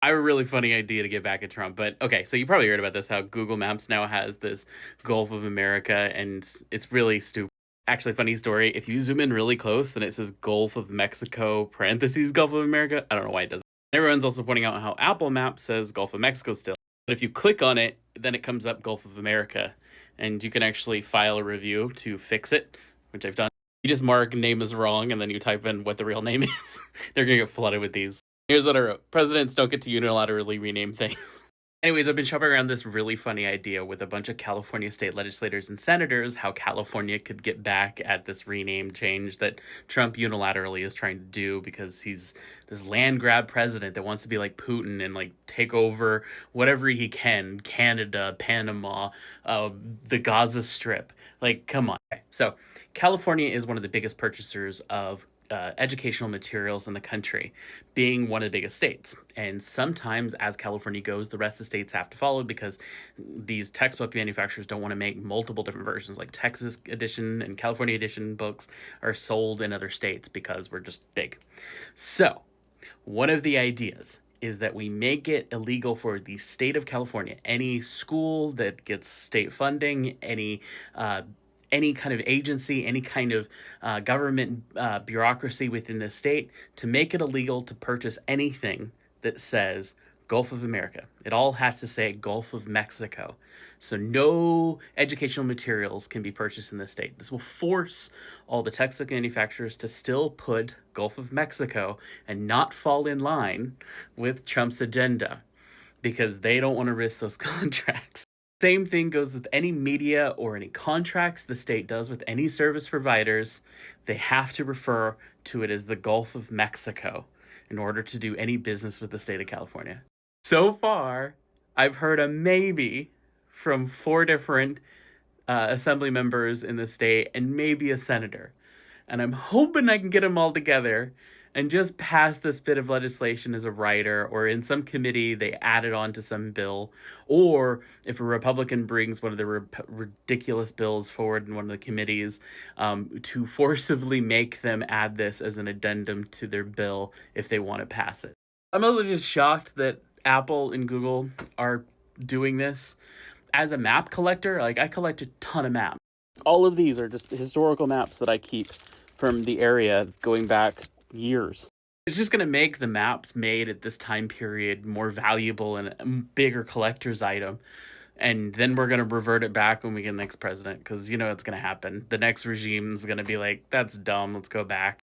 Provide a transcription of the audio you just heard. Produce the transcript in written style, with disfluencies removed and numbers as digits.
I have a really funny idea to get back at Trump, but okay, so you probably heard about this, how Google Maps now has this Gulf of America, and it's really stupid. Actually, funny story, if you zoom in really close, then it says Gulf of Mexico, parentheses, Gulf of America. I don't know why it does that. Everyone's also pointing out how Apple Maps says Gulf of Mexico still. But if you click on it, then it comes up Gulf of America, and you can actually file a review to fix it, which I've done. You just mark name is wrong, and then you type in what the real name is. They're gonna get flooded with these. Here's what I wrote. Presidents don't get to unilaterally rename things. Anyways, I've been shopping around this really funny idea with a bunch of California state legislators and senators, how California could get back at this rename change that Trump unilaterally is trying to do because he's this land grab president that wants to be like Putin and like take over whatever he can, Canada, Panama, the Gaza Strip. Like, come on. So California is one of the biggest purchasers of educational materials in the country, being one of the biggest states. And sometimes, as California goes, the rest of the states have to follow because these textbook manufacturers don't want to make multiple different versions, like Texas edition and California edition books are sold in other states because we're just big. So, one of the ideas is that we make it illegal for the state of California, any school that gets state funding, any kind of agency, any kind of government bureaucracy within the state, to make it illegal to purchase anything that says Gulf of America. It all has to say Gulf of Mexico. So no educational materials can be purchased in the state. This will force all the textbook manufacturers to still put Gulf of Mexico and not fall in line with Trump's agenda because they don't want to risk those contracts. Same thing goes with any media or any contracts the state does with any service providers. They have to refer to it as the Gulf of Mexico in order to do any business with the state of California. So far, I've heard a maybe from 4 different assembly members in the state and maybe a senator. And I'm hoping I can get them all together and just pass this bit of legislation as a writer, or in some committee they add it on to some bill, or if a Republican brings one of the ridiculous bills forward in one of the committees, to forcibly make them add this as an addendum to their bill if they want to pass it. I'm also just shocked that Apple and Google are doing this. As a map collector, like I collect a ton of maps. All of these are just historical maps that I keep from the area going back years. It's just going to make the maps made at this time period more valuable and a bigger collector's item. And then we're going to revert it back when we get the next president because you know it's going to happen. The next regime is going to be like, that's dumb, let's go back.